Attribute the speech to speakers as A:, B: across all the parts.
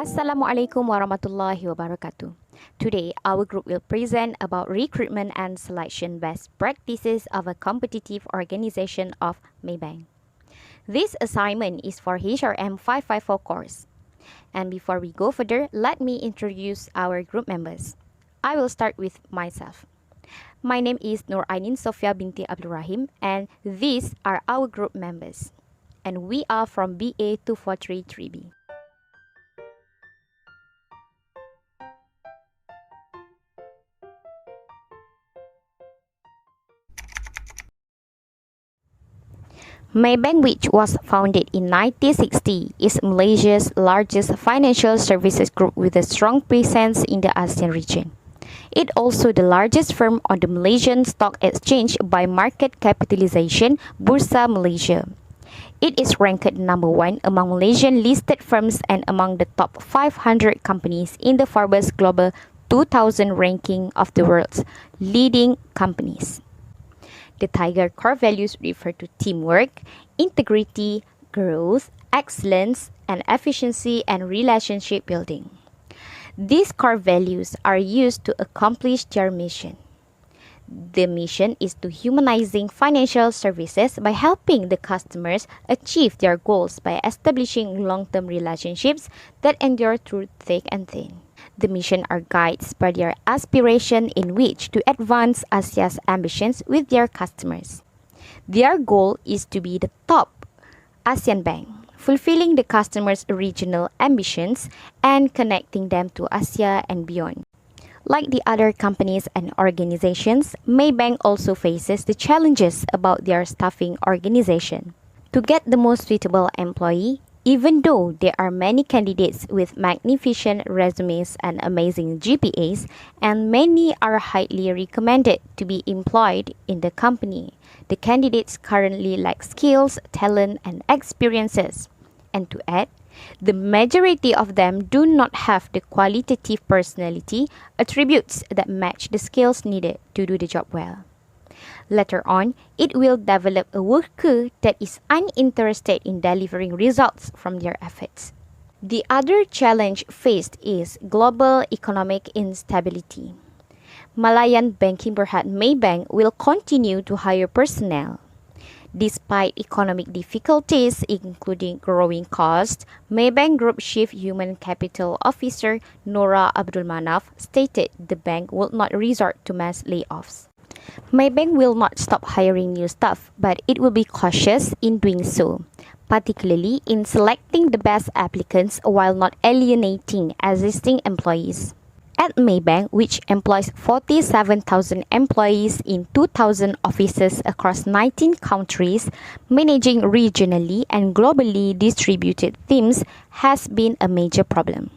A: Assalamualaikum warahmatullahi wabarakatuh. Today, our group will present about recruitment and selection best practices of a competitive organization of Maybank. This assignment is for HRM554 course. And before we go further, let me introduce our group members. I will start with myself. My name is Nur Ainin Sofia binti Abdul Rahim, and these are our group members. And we are from BA 2433B. Maybank, which was founded in 1960, is Malaysia's largest financial services group with a strong presence in the ASEAN region. It is also the largest firm on the Malaysian Stock Exchange by market capitalization, Bursa Malaysia. It is ranked number 1 among Malaysian listed firms and among the top 500 companies in the Forbes Global 2000 ranking of the world's leading companies. The Tiger core values refer to teamwork, integrity, growth, excellence, and efficiency and relationship building. These core values are used to accomplish their mission. The mission is to humanizing financial services by helping the customers achieve their goals by establishing long-term relationships that endure through thick and thin. The mission are guides by their aspiration in which to advance Asia's ambitions with their customers. Their goal is to be the top ASEAN bank, fulfilling the customers' regional ambitions and connecting them to Asia and beyond. Like the other companies and organizations, Maybank also faces the challenges about their staffing organization. To get the most suitable employee, even though there are many candidates with magnificent resumes and amazing GPAs, and many are highly recommended to be employed in the company, the candidates currently lack skills, talent, and experiences. And to add, the majority of them do not have the qualitative personality attributes that match the skills needed to do the job well. Later on, it will develop a worker that is uninterested in delivering results from their efforts. The other challenge faced is global economic instability. Malayan Banking Berhad Maybank will continue to hire personnel. Despite economic difficulties, including growing costs, Maybank Group Chief Human Capital Officer Nora Abdul Manaf stated the bank will not resort to mass layoffs. Maybank will not stop hiring new staff, but it will be cautious in doing so, particularly in selecting the best applicants while not alienating existing employees. At Maybank, which employs 47,000 employees in 2,000 offices across 19 countries, managing regionally and globally distributed teams has been a major problem.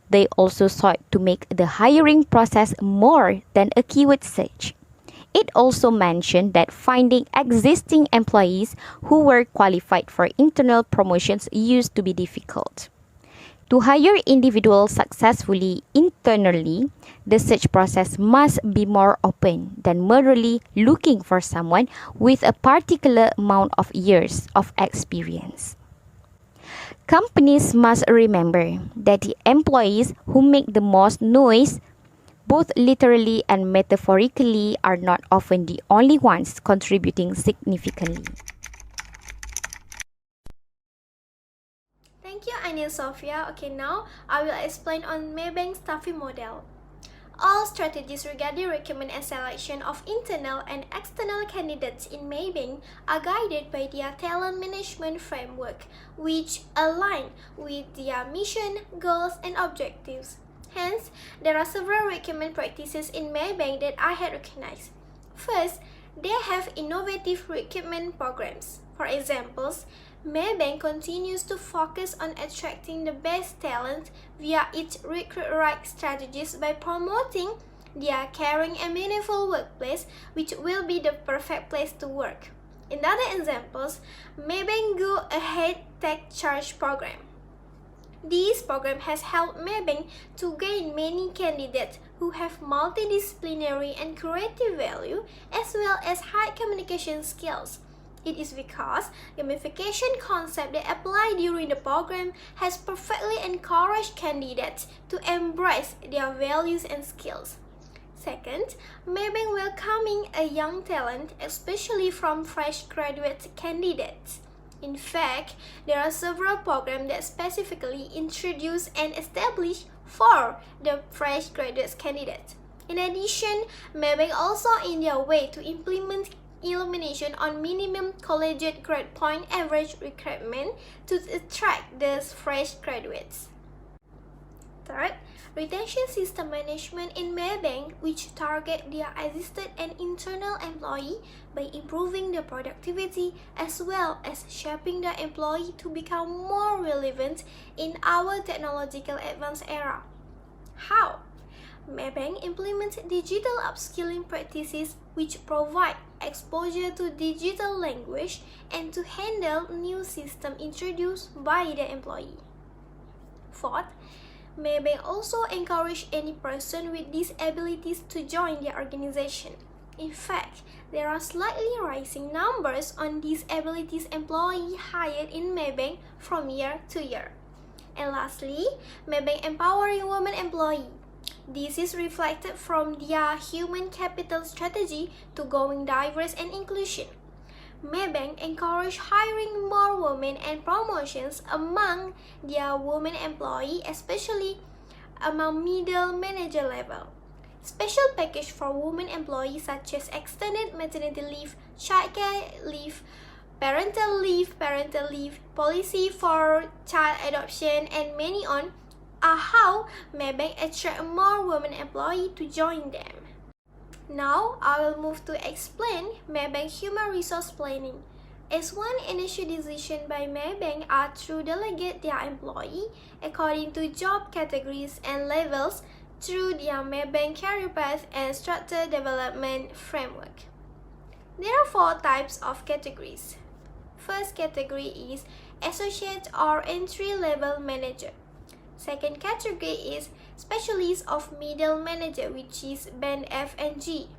A: They also sought to make the hiring process more than a keyword search. It also mentioned that finding existing employees who were qualified for internal promotions used to be difficult. To hire individuals successfully internally, the search process must be more open than merely looking for someone with a particular amount of years of experience. Companies must remember that the employees who make the most noise, both literally and metaphorically, are not often the only ones contributing significantly.
B: Thank you, Ainin Sofia. Okay, now I will explain on Maybank's staffing model. All strategies regarding recruitment and selection of internal and external candidates in Maybank are guided by their talent management framework, which align with their mission, goals, and objectives. Hence, there are several recruitment practices in Maybank that I had recognized. First, they have innovative recruitment programs. For examples, Maybank continues to focus on attracting the best talent via its Recruit Right strategies by promoting their caring and meaningful workplace, which will be the perfect place to work. In other examples, Maybank Go Ahead Tech Charge program. This program has helped Maybank to gain many candidates who have multidisciplinary and creative value as well as high communication skills. It is because gamification concept that applied during the program has perfectly encouraged candidates to embrace their values and skills. Second, Maybank welcoming a young talent, especially from fresh graduate candidates. In fact, there are several programs that specifically introduce and establish for the fresh graduate candidates. In addition, Maybank also in their way to implement elimination on minimum collegiate grade point average requirement to attract these fresh graduates. Third, retention system management in Maybank, which target their existing and internal employee by improving their productivity as well as shaping the employee to become more relevant in our technological advanced era. How? Maybank implements digital upskilling practices which provide exposure to digital language and to handle new systems introduced by the employee. Fourth, Maybank also encourage any person with disabilities to join the organization. In fact, there are slightly rising numbers on disabilities employees hired in Maybank from year to year. And lastly, Maybank empowering women employees. This is reflected from their human capital strategy to going diverse and inclusion. Maybank encourage hiring more women and promotions among their women employees, especially among middle manager level. Special package for women employees such as extended maternity leave, childcare leave, parental leave, policy for child adoption, and many on are how Maybank attract more women employees to join them. Now, I will move to explain Maybank Human Resource Planning. As one initial decision by Maybank are to delegate their employee according to job categories and levels through their Maybank Career Path and Structure Development Framework. There are 4 types of categories. First category is Associate or Entry-Level Manager. Second category is Specialist of Middle Manager, which is Band F and G.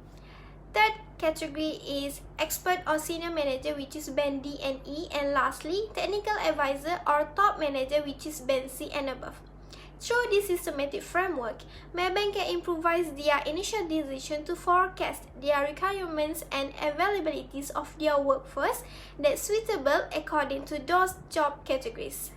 B: Third category is Expert or Senior Manager, which is Band D and E. And lastly, Technical Advisor or Top Manager, which is Band C and above. Through this systematic framework, Maybank can improvise their initial decision to forecast their requirements and availabilities of their workforce that's suitable according to those job categories.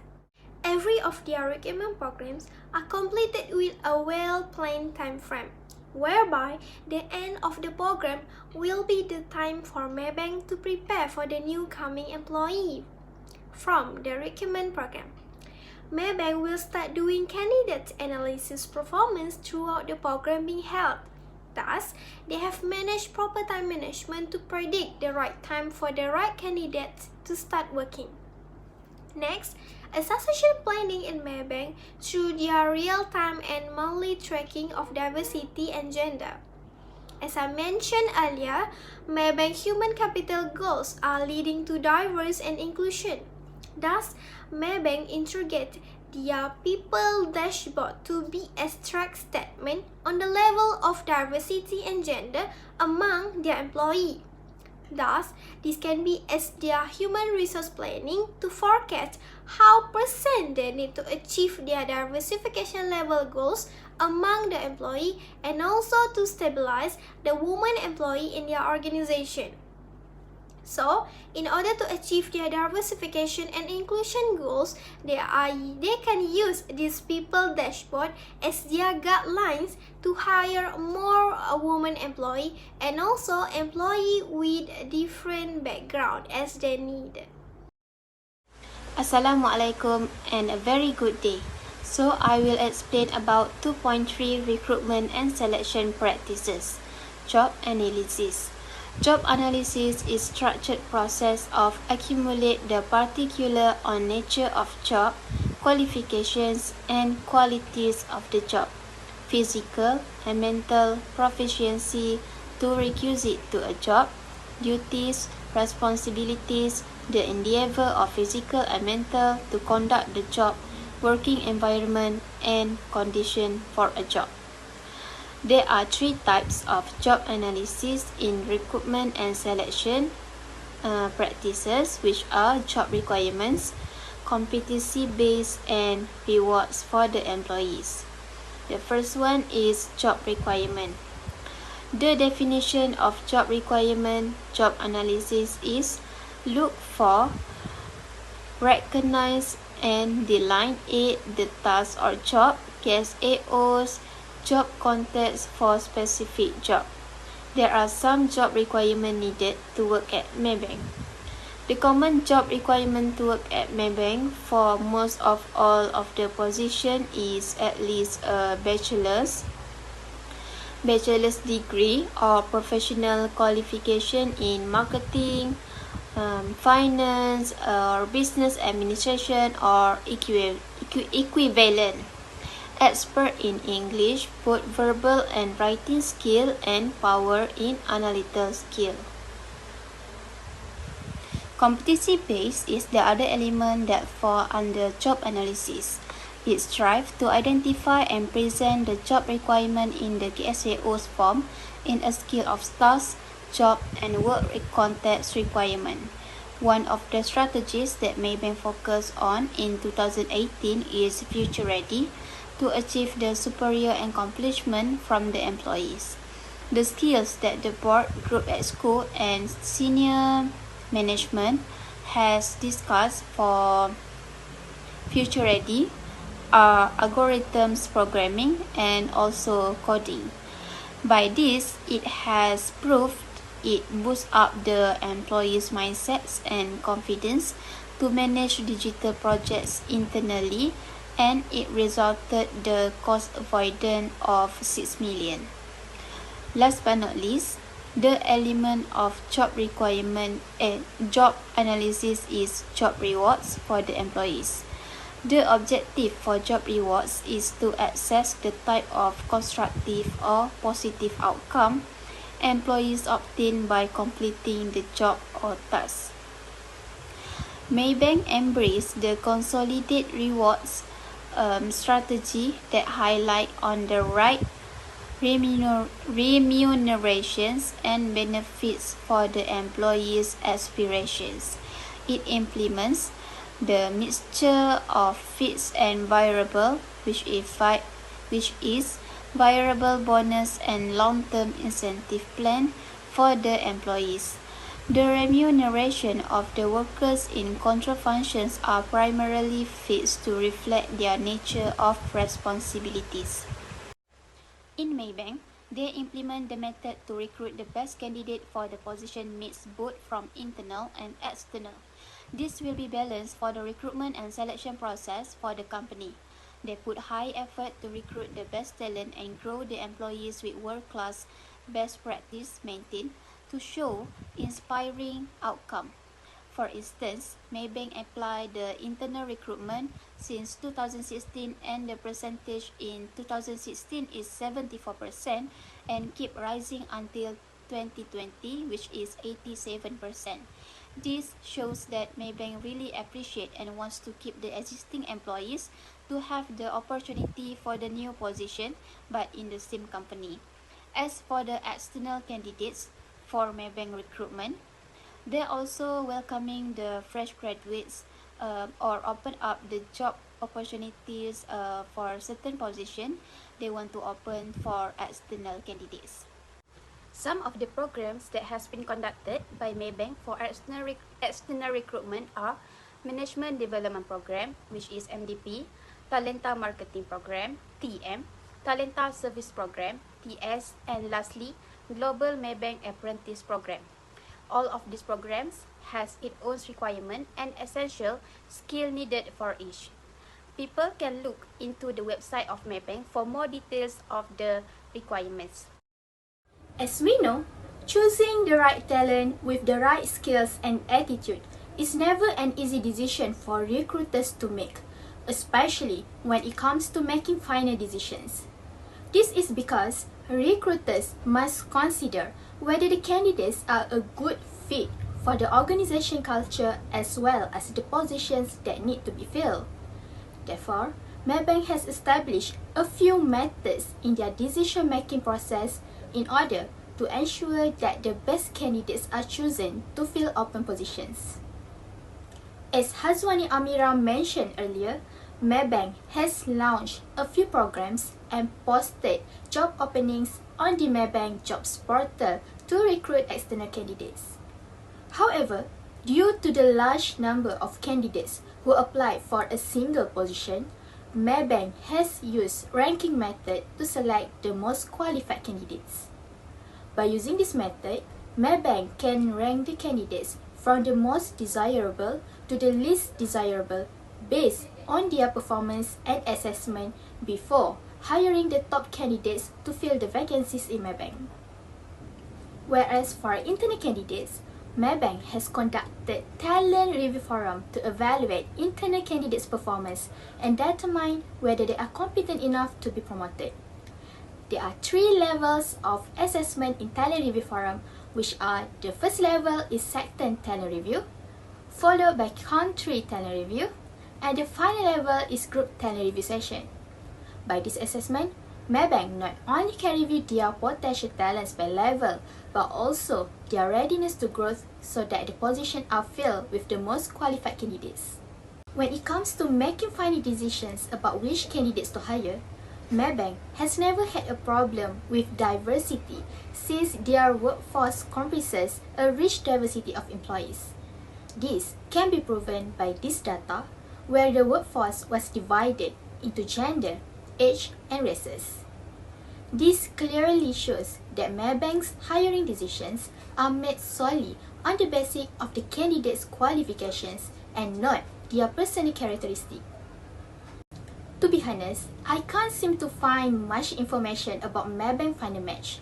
B: Every of their recruitment programs are completed with a well-planned time frame, whereby the end of the program will be the time for Maybank to prepare for the new coming employee from the recruitment program. Maybank will start doing candidate analysis performance throughout the program being held. Thus, they have managed proper time management to predict the right time for the right candidates to start working. Next, a succession planning in Maybank through their real-time and monthly tracking of diversity and gender. As I mentioned earlier, Maybank human capital goals are leading to diverse and inclusion. Thus, Maybank integrate their people dashboard to be a track statement on the level of diversity and gender among their employees. Thus, this can be as their human resource planning to forecast how % they need to achieve their diversification level goals among the employee and also to stabilize the woman employee in their organization. So, in order to achieve their diversification and inclusion goals, they can use this people dashboard as their guidelines to hire more women employee and also employee with different background as they need.
C: Assalamualaikum and a very good day. So I will explain about 2.3 recruitment and selection practices. Job analysis. Job analysis is structured process of accumulate the particular on nature of job, qualifications and qualities of the job, physical and mental proficiency to requisite to a job, duties, responsibilities, the endeavor of physical and mental to conduct the job, working environment and condition for a job. There are 3 types of job analysis in recruitment and selection. practices, which are job requirements, competency-based, and rewards for the employees. The first one is job requirement. The definition of job requirement, job analysis is look for, recognize, and delineate the task or job, KSAOs, job context for specific job. There are some job requirements needed to work at Maybank. The common job requirement to work at Maybank for most of all of the position is at least a bachelor's degree or professional qualification in marketing, finance, or business administration or equivalent. Expert in English, both verbal and writing skill, and power in analytical skill. Competency-based is the other element that fall under job analysis. It strives to identify and present the job requirement in the KSAO's form in a scale of task, job, and work context requirement. One of the strategies that Maybank focused on in 2018 is Future Ready, to achieve the superior accomplishment from the employees. The skills that the board, group at school, and senior management has discussed for Future Ready are algorithms programming and also coding. By this, it has proved it boosts up the employees' mindsets and confidence to manage digital projects internally, and it resulted the cost avoidance of 6 million. Last but not least, the element of job requirement and job analysis is job rewards for the employees. The objective for job rewards is to assess the type of constructive or positive outcome employees obtain by completing the job or task. Maybank embraced the consolidated rewards strategy that highlight on the right remunerations and benefits for the employees' aspirations. It implements the mixture of fixed and variable, which is variable bonus and long-term incentive plan for the employees. The remuneration of the workers in control functions are primarily fixed to reflect their nature of responsibilities. In Maybank, they implement the method to recruit the best candidate for the position mix both from internal and external. This will be balanced for the recruitment and selection process for the company. They put high effort to recruit the best talent and grow the employees with world-class best practice maintained to show inspiring outcome. For instance, Maybank applied the internal recruitment since 2016, and the percentage in 2016 is 74% and keep rising until 2020, which is 87%. This shows that Maybank really appreciate and wants to keep the existing employees to have the opportunity for the new position but in the same company. As for the external candidates for Maybank recruitment, they're also welcoming the fresh graduates or open up the job opportunities for certain position they want to open for external candidates. Some of the programs that has been conducted by Maybank for external recruitment are Management Development Program, which is MDP, Talenta Marketing Program, TM, Talenta Service Program, TS, and lastly, Global Maybank Apprentice Program. All of these programs has its own requirement and essential skill needed for each. People can look into the website of Maybank for more details of the requirements.
B: As we know, choosing the right talent with the right skills and attitude is never an easy decision for recruiters to make, especially when it comes to making final decisions. This is because recruiters must consider whether the candidates are a good fit for the organization culture as well as the positions that need to be filled. Therefore, Maybank has established a few methods in their decision-making process in order
C: to ensure that the best candidates are chosen to fill open positions. As Hazwani Amira mentioned earlier, Maybank has launched a few programs and posted job openings on the Maybank Jobs portal to recruit external candidates. However, due to the large number of candidates who applied for a single position, Maybank has used ranking method to select the most qualified candidates. By using this method, Maybank can rank the candidates from the most desirable to the least desirable based on their performance and assessment before hiring the top candidates to fill the vacancies in Maybank. Whereas for internal candidates, Maybank has conducted talent review forum to evaluate internal candidates' performance and determine whether they are competent enough to be promoted. There are 3 levels of assessment in talent review forum, which are the first level is sector talent review, followed by country talent review, and the final level is group talent review session. By this assessment, Maybank not only can review their potential talents by level, but also their readiness to growth so that the positions are filled with the most qualified candidates. When it comes to making final decisions about which candidates to hire, Maybank has never had a problem with diversity since their workforce comprises a rich diversity of employees. This can be proven by this data, where the workforce was divided into gender, age, and races. This clearly shows that Maybank's hiring decisions are made solely on the basis of the candidate's qualifications and not their personal characteristics. To be honest, I can't seem to find much information about Maybank Final Match.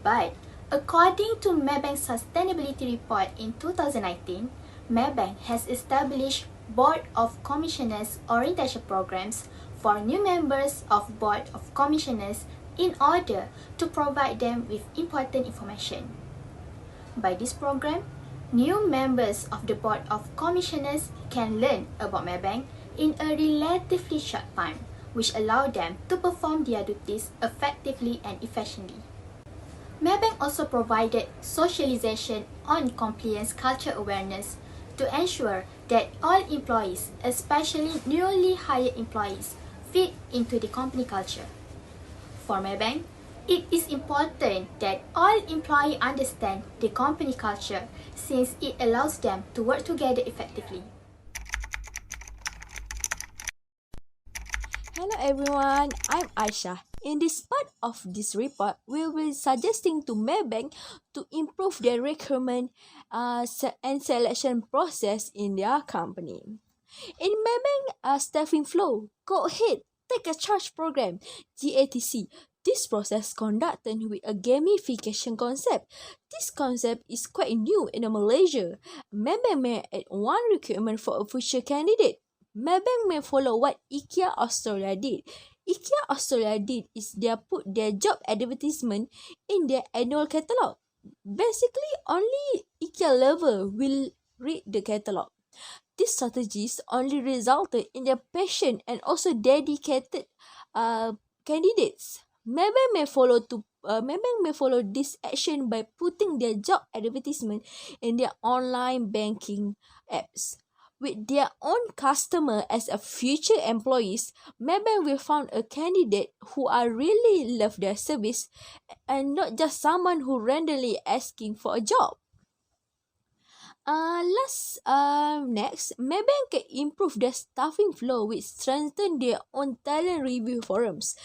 C: But according to Maybank's Sustainability Report in 2019, Maybank has established Board of Commissioners orientation programs for new members of Board of Commissioners in order to provide them with important information. By this program, new members of the Board of Commissioners can learn about Maybank in a relatively short time, which allow them to perform their duties effectively and efficiently. Maybank also provided socialization on compliance culture awareness to ensure that all employees, especially newly hired employees, fit into the company culture. For Maybank, it is important that all employees understand the company culture since it allows them to work together effectively.
D: Hello everyone, I'm Aisha. In this part of this report, we will be suggesting to Maybank to improve their recruitment and selection process in their company. In Maybank staffing flow, go ahead, take a charge program, GATC. This process conducted with a gamification concept. This concept is quite new in Malaysia. Maybank may add one recruitment for a future candidate. Maybank may follow what IKEA Australia did. IKEA Australia did is they put their job advertisement in their annual catalogue. Basically, only IKEA lover will read the catalogue. These strategies only resulted in their patient and also dedicated candidates. Maybank may follow this action by putting their job advertisement in their online banking apps. With their own customer as a future employees, Maybank will find a candidate who are really love their service and not just someone who randomly asking for a job. Next, Maybank can improve their staffing flow with strengthen their own talent review forums.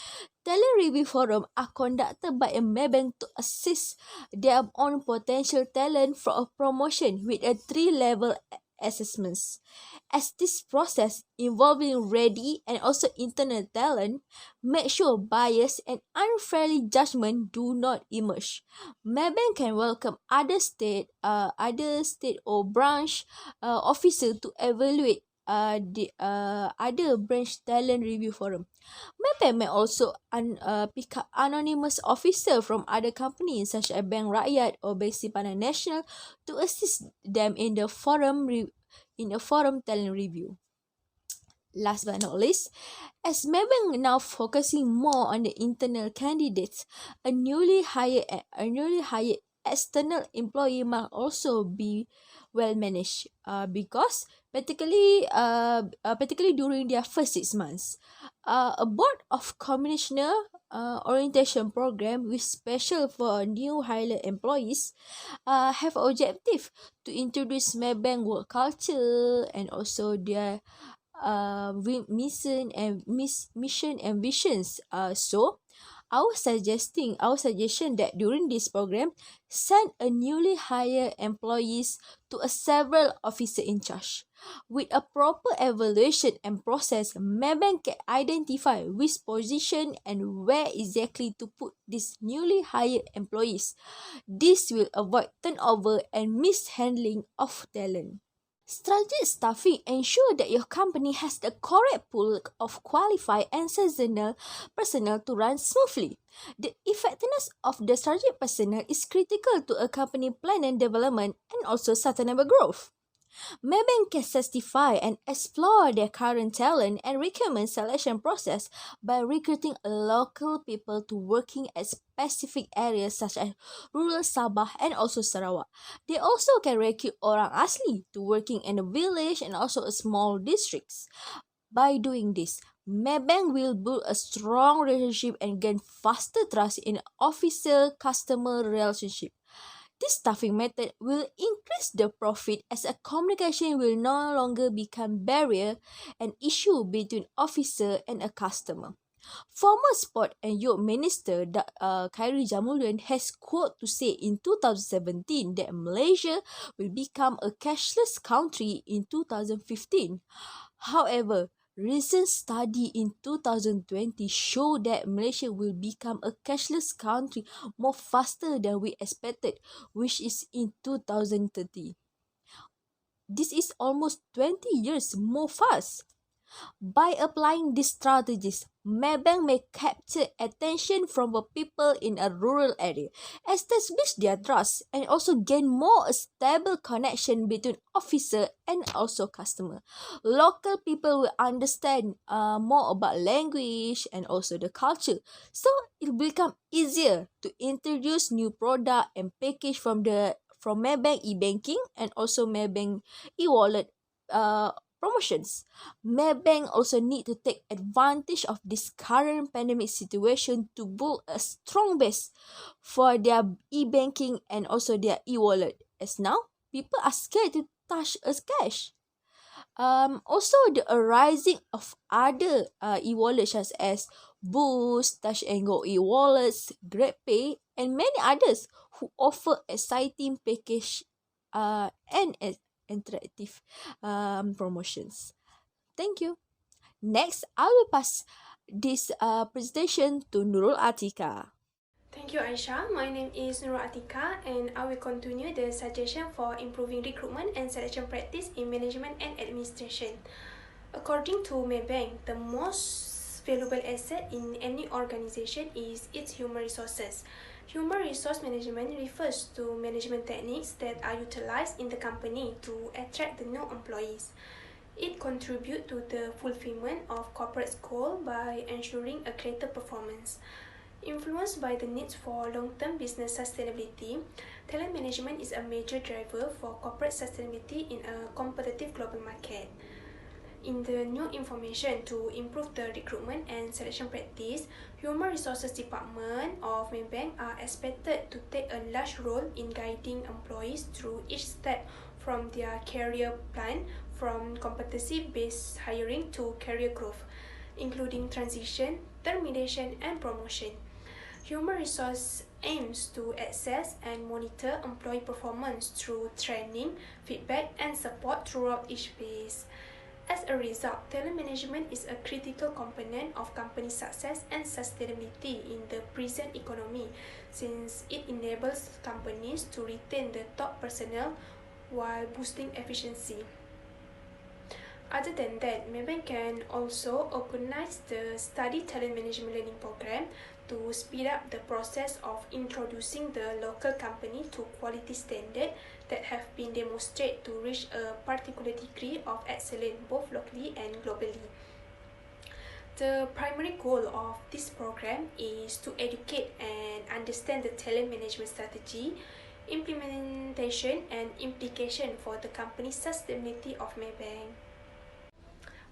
D: Talent review forums are conducted by a Maybank to assist their own potential talent for a promotion with a 3-level assessments. As this process involving ready and also internal talent, make sure bias and unfairly judgment do not emerge. Maybank can welcome other state or branch officer to evaluate the other branch talent review forum. Maybank may also pick up anonymous officer from other companies such as Bank Rakyat or Bank Simpanan Nasional to assist them in the forum talent review. Last but not least, as Maybank now focusing more on the internal candidates, a newly hired external employee must also be well managed. Because particularly during their first 6 months, a board of commissioner orientation program with special for new hired employees have objective to introduce Maybank work culture and also their mission and visions. So our suggestion that during this program, send a newly hired employees to a several officer in charge. With a proper evaluation and process, Maybank can identify which position and where exactly to put these newly hired employees. This will avoid turnover and mishandling of talent. Strategic staffing ensure that your company has the correct pool of qualified and seasonal personnel to run smoothly. The effectiveness of the strategic personnel is critical to a company plan and development and also sustainable growth. Maybank can satisfy and explore their current talent and recruitment selection process by recruiting local people to working at specific areas such as rural Sabah and also Sarawak. They also can recruit orang asli to working in a village and also a small districts. By doing this, Maybank will build a strong relationship and gain faster trust in officer-customer relationship. This staffing method will increase the profit as a communication will no longer become barrier and issue between officer and a customer. Former Sport and Youth Minister Khairi Jamaluddin has quote to say in 2017 that Malaysia will become a cashless country in 2015. However, recent study in 2020 show that Malaysia will become a cashless country more faster than we expected, which is in 2030. This is almost 20 years more fast. By applying these strategies, Maybank may capture attention from the people in a rural area, establish their trust, and also gain more a stable connection between officer and also customer. Local people will understand more about language and also the culture, so it will become easier to introduce new product and package from Maybank e-banking and also Maybank e-wallet promotions. Maybank also need to take advantage of this current pandemic situation to build a strong base for their e-banking and also their e-wallet. As now, people are scared to touch a cash. Also, the arising of other e-wallets such as Boost, Touch and Go e-wallets, GrabPay, and many others who offer exciting package and interactive promotions. Thank you. Next, I will pass this presentation to Nurul Atika.
B: Thank you, Aisha. My name is Nurul Atika, and I will continue the suggestion for improving recruitment and selection practice in management and administration. According to Maybank, the most valuable asset in any organization is its human resources. Human resource management refers to management techniques that are utilized in the company to attract the new employees. It contributes to the fulfillment of corporate goals by ensuring a greater performance. Influenced by the needs for long-term business sustainability, talent management is a major driver for corporate sustainability in a competitive global market. In the new information to improve the recruitment and selection practice, Human Resources Department of Maybank are expected to take a large role in guiding employees through each step from their career plan, from competency-based hiring to career growth, including transition, termination, and promotion. Human Resource aims to assess and monitor employee performance through training, feedback, and support throughout each phase. As a result, talent management is a critical component of company success and sustainability in the present economy, since it enables companies to retain the top personnel while boosting efficiency. Other than that, Maybank can also organize the study talent management learning program to speed up the process of introducing the local company to quality standard that have been demonstrated to reach a particular degree of excellence both locally and globally. The primary goal of this program is to educate and understand the talent management strategy, implementation and implication for the company's sustainability of Maybank.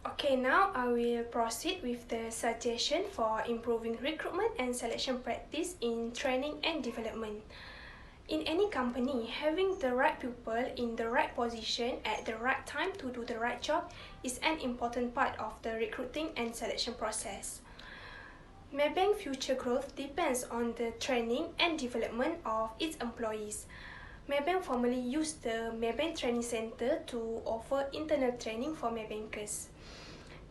B: Okay, now I will proceed with the suggestion for improving recruitment and selection practice in training and development. In any company, having the right people in the right position at the right time to do the right job is an important part of the recruiting and selection process. Maybank future growth depends on the training and development of its employees. Maybank formerly used the Maybank Training Center to offer internal training for Maybankers.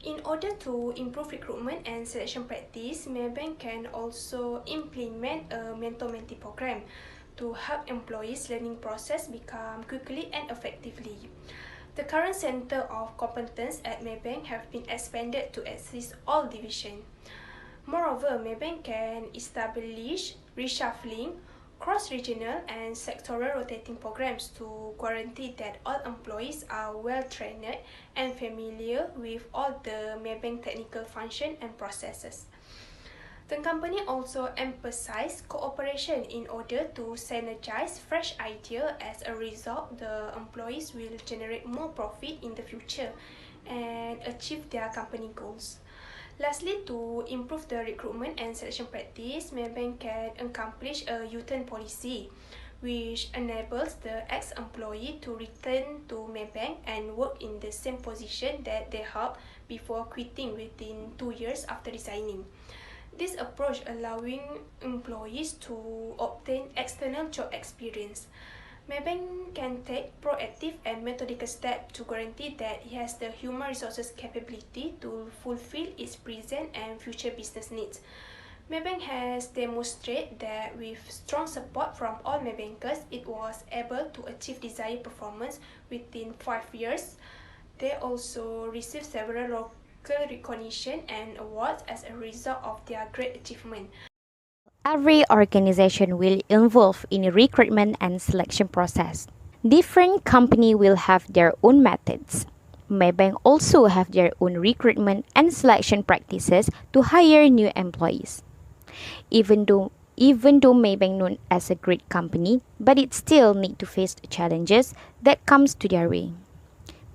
B: In order to improve recruitment and selection practice, Maybank can also implement a mentor-mentee program to help employees' learning process become quickly and effectively. The current Center of Competence at Maybank have been expanded to assist all divisions. Moreover, Maybank can establish reshuffling, cross-regional and sectoral rotating programs to guarantee that all employees are well-trained and familiar with all the Maybank technical functions and processes. The company also emphasized cooperation in order to synergize fresh ideas. As a result, the employees will generate more profit in the future and achieve their company goals. Lastly, to improve the recruitment and selection practice, Maybank can accomplish a U-turn policy, which enables the ex-employee to return to Maybank and work in the same position that they held before quitting within 2 years after resigning. This approach allowing employees to obtain external job experience. Maybank can take proactive and methodical steps to guarantee that it has the human resources capability to fulfill its present and future business needs. Maybank has demonstrated that with strong support from all Maybankers, it was able to achieve desired performance within 5 years. They also received several local recognition and awards as a result of their great achievement.
A: Every organization will involve in a recruitment and selection process. Different company will have their own methods. Maybank also have their own recruitment and selection practices to hire new employees. Even though Maybank known as a great company, but it still need to face challenges that comes to their way.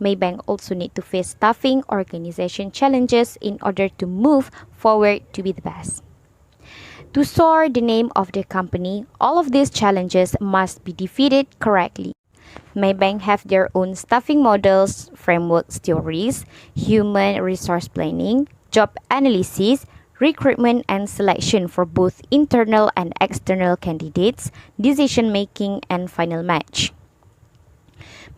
A: Maybank also need to face staffing organization challenges in order to move forward to be the best. To soar the name of the company, all of these challenges must be defeated correctly. Maybank have their own staffing models, framework theories, human resource planning, job analysis, recruitment and selection for both internal and external candidates, decision making, and final match.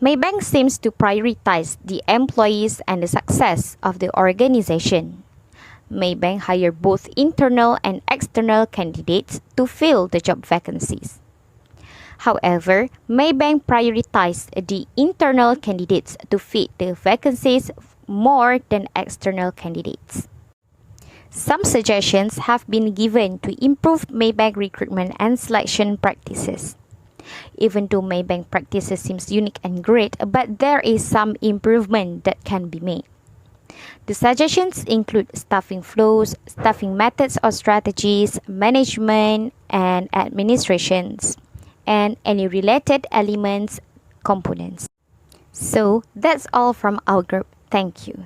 A: Maybank seems to prioritize the employees and the success of the organization. Maybank hire both internal and external candidates to fill the job vacancies. However, Maybank prioritized the internal candidates to fill the vacancies more than external candidates. Some suggestions have been given to improve Maybank recruitment and selection practices. Even though Maybank practices seems unique and great, but there is some improvement that can be made. The suggestions include staffing flows, staffing methods or strategies, management and administrations, and any related elements, components. So that's all from our group. Thank you.